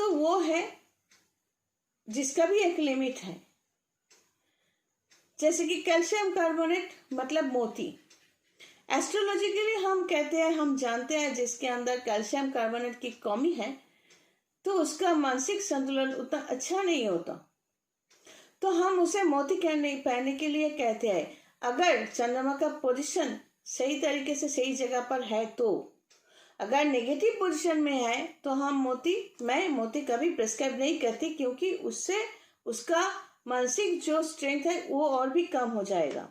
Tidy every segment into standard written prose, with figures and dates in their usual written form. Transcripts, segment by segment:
तो वो है जिसका भी एक लिमिट है। जैसे कि कैल्शियम कार्बोनेट मतलब मोती। एस्ट्रोलॉजिकली हम कहते हैं, हम जानते हैं जिसके अंदर कैल्शियम कार्बोनेट की कमी है तो उसका मानसिक संतुलन उतना अच्छा नहीं होता, तो हम उसे मोती पहनने के लिए कहते हैं। अगर चंद्रमा का पोजीशन सही तरीके से सही जगह पर है तो, अगर नेगेटिव पोजीशन में है तो मैं मोती कभी प्रिस्क्राइब नहीं करती, क्योंकि उससे उसका मानसिक जो स्ट्रेंथ है वो और भी कम हो जाएगा।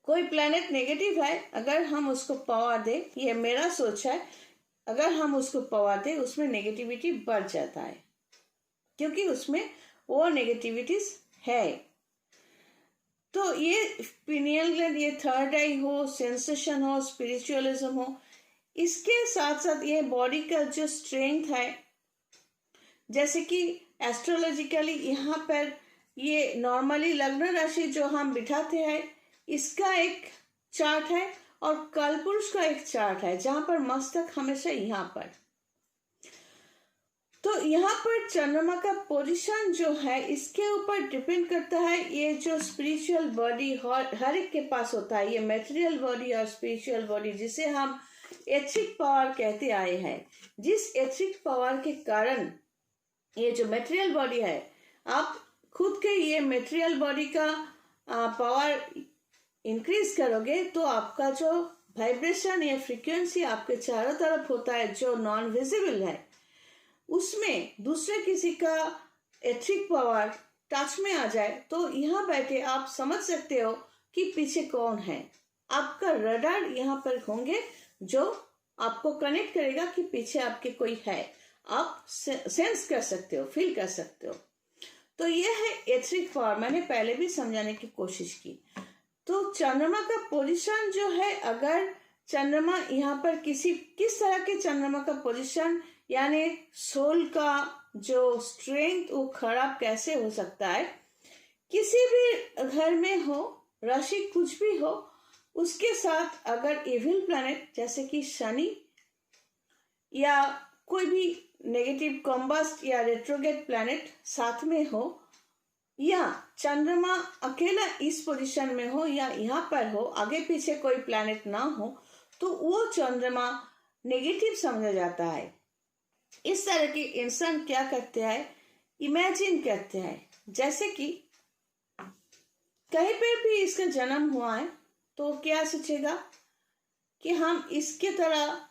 कोई प्लैनेट नेगेटिव है, अगर हम उसको पावर दे, ये मेरा सोच है, अगर हम उसको पावर दे उसमें नेगेटिविटी बढ़ जाता है, क्योंकि उसमें वो नेगेटिविटीज है। तो ये पिनियल ग्लैंड, ये थर्ड आई हो, सेंसेशन हो, स्पिरिचुअलिज्म हो, इसके साथ साथ ये बॉडी का जो स्ट्रेंथ है, जैसे कि एस्ट्रोलॉजिकली यहाँ पर ये नॉर्मली लग्न राशि जो हम बिठाते हैं इसका एक चार्ट है और कालपुरुष का एक चार्ट है, जहां पर मस्तक हमेशा यहाँ पर। तो यहाँ पर चंद्रमा का पोजीशन जो है इसके ऊपर डिपेंड करता है। ये जो स्पिरिचुअल बॉडी हर एक के पास होता है, ये मटेरियल बॉडी और स्पिरिचुअल बॉडी, जिसे हम एथिक पावर कहते आए हैं। जिस एथिक पावर के कारण ये जो मटेरियल बॉडी है, आप खुद के ये मटेरियल बॉडी का पावर इंक्रीज करोगे तो आपका जो वाइब्रेशन या फ्रीक्वेंसी आपके चारों तरफ होता है जो नॉन विजिबल है, उसमें दूसरे किसी का एथिक पावर टच में आ जाए तो यहाँ बैठे आप समझ सकते हो कि पीछे कौन है। आपका रडार यहाँ पर होंगे जो आपको कनेक्ट करेगा कि पीछे आपके कोई है, आप सेंस कर सकते हो, फील कर सकते हो। तो ये है एथिक पावर, मैंने पहले भी समझाने की कोशिश की। तो चंद्रमा का पोजीशन जो है, अगर चंद्रमा यहाँ पर किस तरह के चंद्रमा का पोजीशन, यानी सोल का जो स्ट्रेंथ वो खराब कैसे हो सकता है। किसी भी घर में हो, राशि कुछ भी हो, उसके साथ अगर इविल प्लैनेट जैसे कि शनि या कोई भी नेगेटिव कॉम्बस्ट या रेट्रोगेट प्लैनेट साथ में हो, या चंद्रमा अकेला इस पोजीशन में हो या यहाँ पर हो, आगे पीछे कोई प्लैनेट ना हो, तो वो चंद्रमा नेगेटिव समझा जाता है। इस तरह के इंसान क्या करते हैं, इमेजिन करते हैं, जैसे कि कहीं पर भी इसका जन्म हुआ है तो क्या सोचेगा कि हम इसके तरह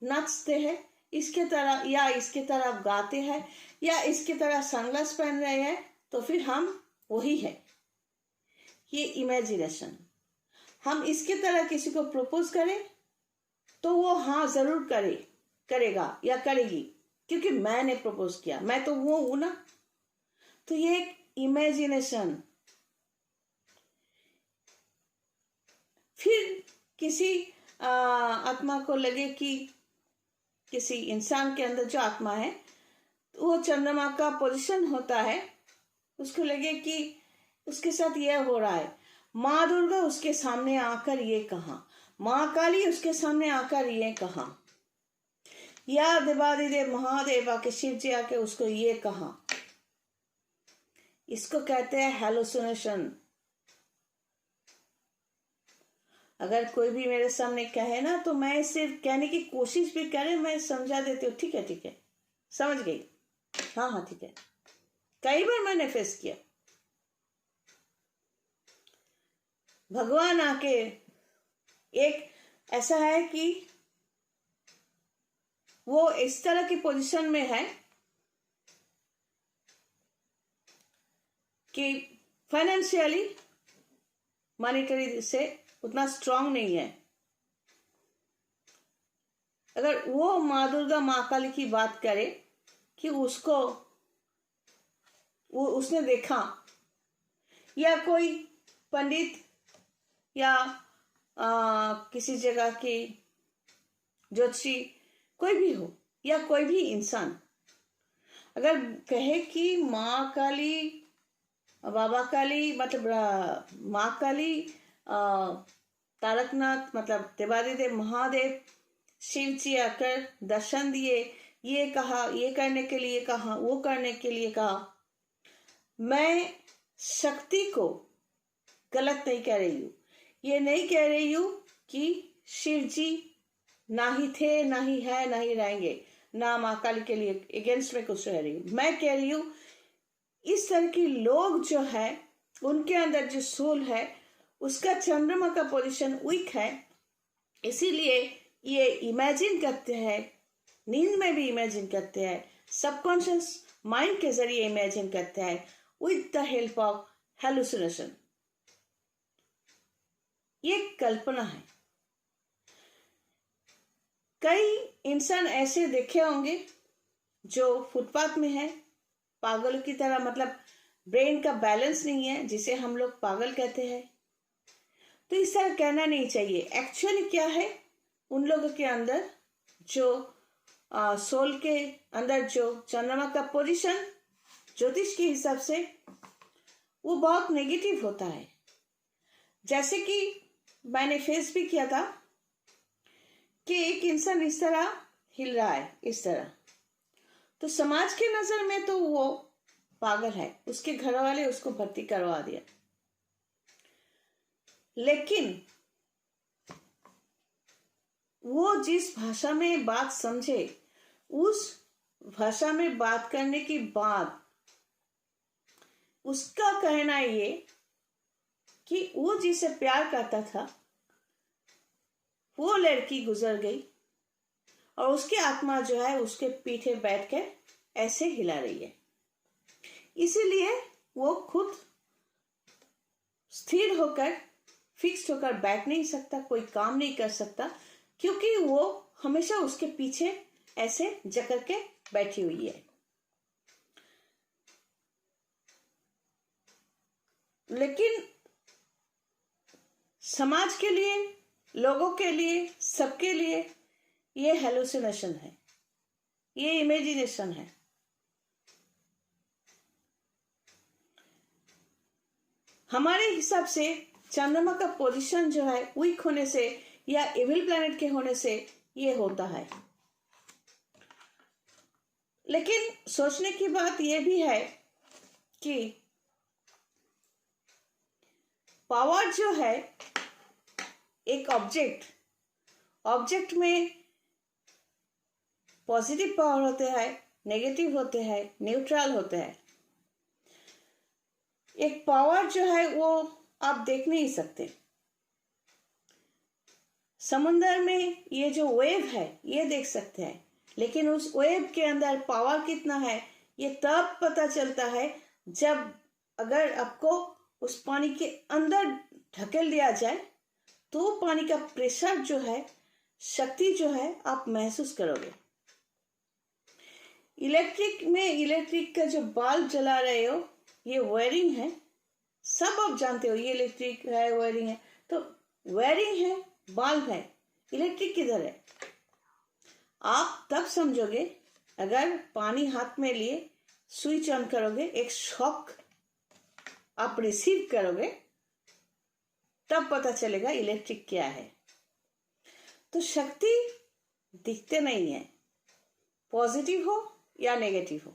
नाचते हैं, इसके तरह या इसके तरह गाते हैं या इसके तरह सनग्लास पहन रहे हैं, तो फिर हम वही है। ये इमेजिनेशन। हम इसके तरह किसी को प्रपोज करें तो वो हाँ जरूर करेगा या करेगी, क्योंकि मैंने प्रपोज किया, मैं तो वो हूं ना। तो ये एक इमेजिनेशन। फिर किसी आत्मा को लगे कि किसी इंसान के अंदर जो आत्मा है वो चंद्रमा का पोजीशन होता है, उसको लगे कि उसके साथ यह हो रहा है, माँ दुर्गा उसके सामने आकर ये कहा, माँ काली उसके सामने आकर ये कहा, या देवादिदेव महादेव आके शिव जी आके उसको ये कहा। इसको कहते हैं हेलुसिनेशन। अगर कोई भी मेरे सामने कहे ना तो मैं सिर्फ कहने की कोशिश भी करे, मैं समझा देती हूँ, ठीक है समझ गई, हाँ ठीक है। कई बार मैंने फेस किया। भगवान आके एक ऐसा है कि वो इस तरह की पोजीशन में है कि फाइनेंशियली मॉनिटरी से उतना स्ट्रांग नहीं है। अगर वो माँ दुर्गा माँ काली की बात करे कि उसने देखा, या कोई पंडित या किसी जगह की ज्योतिषी कोई भी हो, या कोई भी इंसान अगर कहे कि माँ काली बाबा काली मतलब माँ काली तारकनाथ मतलब देवादिदेव महादेव शिव जी आकर दर्शन दिए ये कहा, ये करने के लिए कहा, वो करने के लिए कहा। मैं शक्ति को गलत नहीं कह रही हूँ। ये नहीं कह रही हूँ कि शिव जी ना ही थे, ना ही है, ना ही रहेंगे, ना माँ काली के लिए अगेंस्ट में कुछ रह रही हूँ। मैं कह रही हूँ इस तरह के लोग जो है, उनके अंदर जो सोल है, उसका चंद्रमा का पोजीशन वीक है, इसीलिए ये इमेजिन करते हैं, नींद में भी इमेजिन करते हैं, सबकॉन्शियस माइंड के जरिए इमेजिन करते हैं with the help of hallucination. ये कल्पना है। कई इंसान ऐसे देखे होंगे जो फुटपाथ में है, पागलों की तरह, मतलब ब्रेन का बैलेंस नहीं है, जिसे हम लोग पागल कहते हैं। तो इस तरह कहना नहीं चाहिए। एक्चुअली क्या है, उन लोगों के अंदर जो सोल के अंदर जो चंद्रमा का पोजीशन ज्योतिष के हिसाब से वो बहुत नेगेटिव होता है। जैसे कि मैंने फेस भी किया था कि एक इंसान इस तरह हिल रहा है, इस तरह, तो समाज के नजर में तो वो पागल है, उसके घर वाले उसको भर्ती करवा दिया। लेकिन वो जिस भाषा में बात समझे, उस भाषा में बात करने के बाद उसका कहना ये कि वो जिसे प्यार करता था वो लड़की गुजर गई और उसकी आत्मा जो है उसके पीछे बैठ के ऐसे हिला रही है। इसीलिए वो खुद स्थिर होकर, फिक्स्ड होकर बैठ नहीं सकता, कोई काम नहीं कर सकता, क्योंकि वो हमेशा उसके पीछे ऐसे जकड़ के बैठी हुई है। लेकिन समाज के लिए, लोगों के लिए, सबके लिए ये हेलुसिनेशन है, ये इमेजिनेशन है। हमारे हिसाब से चंद्रमा का पोजीशन जो है वीक होने से या इविल प्लैनेट के होने से ये होता है। लेकिन सोचने की बात यह भी है कि पावर जो है, एक ऑब्जेक्ट में पॉजिटिव पावर होते हैं, नेगेटिव होते हैं, न्यूट्रल होते हैं। एक पावर जो है वो आप देख नहीं सकते। समुद्र में ये जो वेव है ये देख सकते हैं, लेकिन उस वेव के अंदर पावर कितना है ये तब पता चलता है जब अगर आपको उस पानी के अंदर ढकेल दिया जाए तो पानी का प्रेशर जो है, शक्ति जो है, आप महसूस करोगे। इलेक्ट्रिक का जो बल्ब जला रहे हो ये वायरिंग है, सब आप जानते हो, ये इलेक्ट्रिक है, वायरिंग है। तो वायरिंग है, बल्ब है, इलेक्ट्रिक किधर है? आप तब समझोगे अगर पानी हाथ में लिए स्विच ऑन करोगे, एक शॉक आप रिसीव करोगे, तब पता चलेगा इलेक्ट्रिक क्या है। तो शक्ति दिखते नहीं है, पॉजिटिव हो या नेगेटिव हो।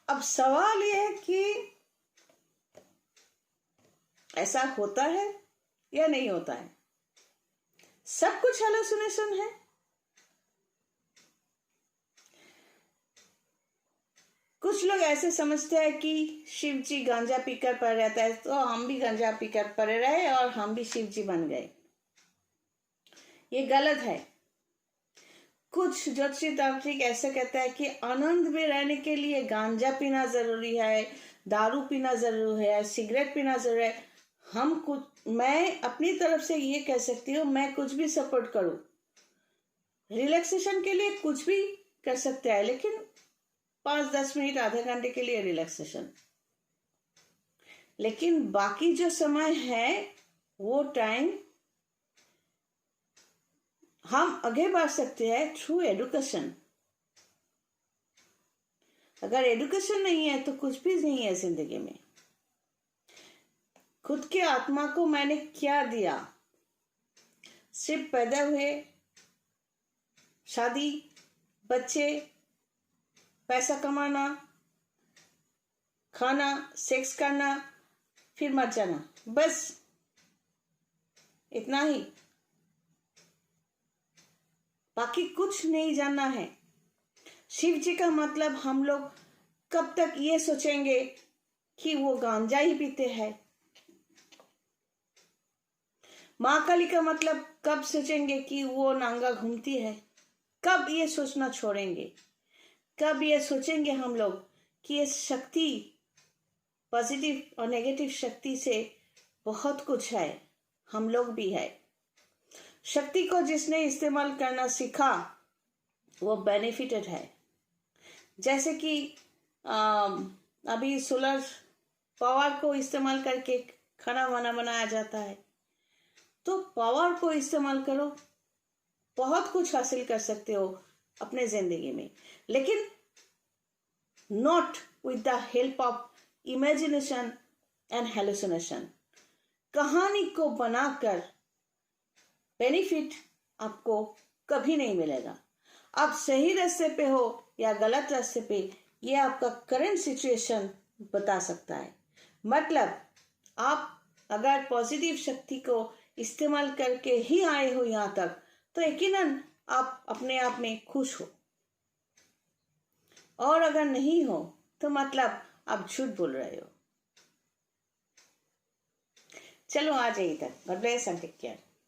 अब सवाल यह है कि ऐसा होता है या नहीं होता है? सब कुछ हेलुसिनेशन है? कुछ लोग ऐसे समझते हैं कि शिव जी गांजा पीकर पड़ रहता है, तो हम भी गांजा पीकर पड़े रहे और हम भी शिव जी बन गए। ये गलत है। कुछ ज्योतिषी तांत्रिक ऐसे कहते हैं कि आनंद में रहने के लिए गांजा पीना जरूरी है, दारू पीना जरूरी है, सिगरेट पीना जरूरी है। मैं अपनी तरफ से ये कह सकती हूँ, मैं कुछ भी सपोर्ट करूँ, रिलैक्सेशन के लिए कुछ भी कर सकते हैं, लेकिन 5-10 मिनट, आधे घंटे के लिए रिलैक्सेशन। लेकिन बाकी जो समय है वो टाइम हम आगे बढ़ सकते हैं थ्रू एजुकेशन। अगर एजुकेशन नहीं है तो कुछ भी नहीं है जिंदगी में। खुद के आत्मा को मैंने क्या दिया? सिर्फ पैदा हुए, शादी, बच्चे, पैसा कमाना, खाना, सेक्स करना, फिर मर जाना, बस इतना ही। बाकी कुछ नहीं जानना है। शिव जी का मतलब हम लोग कब तक ये सोचेंगे कि वो गांजा ही पीते हैं। माँ काली का मतलब कब सोचेंगे कि वो नांगा घूमती है। कब ये सोचना छोड़ेंगे? कब ये सोचेंगे हम लोग कि ये शक्ति, पॉजिटिव और नेगेटिव शक्ति से बहुत कुछ है, हम लोग भी है। शक्ति को जिसने इस्तेमाल करना सीखा वो बेनिफिटेड है। जैसे कि अभी सोलर पावर को इस्तेमाल करके खाना वाना बनाया जाता है, तो पावर को इस्तेमाल करो, बहुत कुछ हासिल कर सकते हो अपने जिंदगी में, लेकिन not with the help of imagination and hallucination. कहानी को बनाकर बेनिफिट आपको कभी नहीं मिलेगा। आप सही रास्ते पे हो या गलत रास्ते पे, ये आपका करंट सिचुएशन बता सकता है। मतलब आप अगर पॉजिटिव शक्ति को इस्तेमाल करके ही आए हो यहाँ तक, तो यकीनन आप अपने आप में खुश हो, और अगर नहीं हो तो मतलब आप झूठ बोल रहे हो। चलो आ जाइए तक। God bless and take care.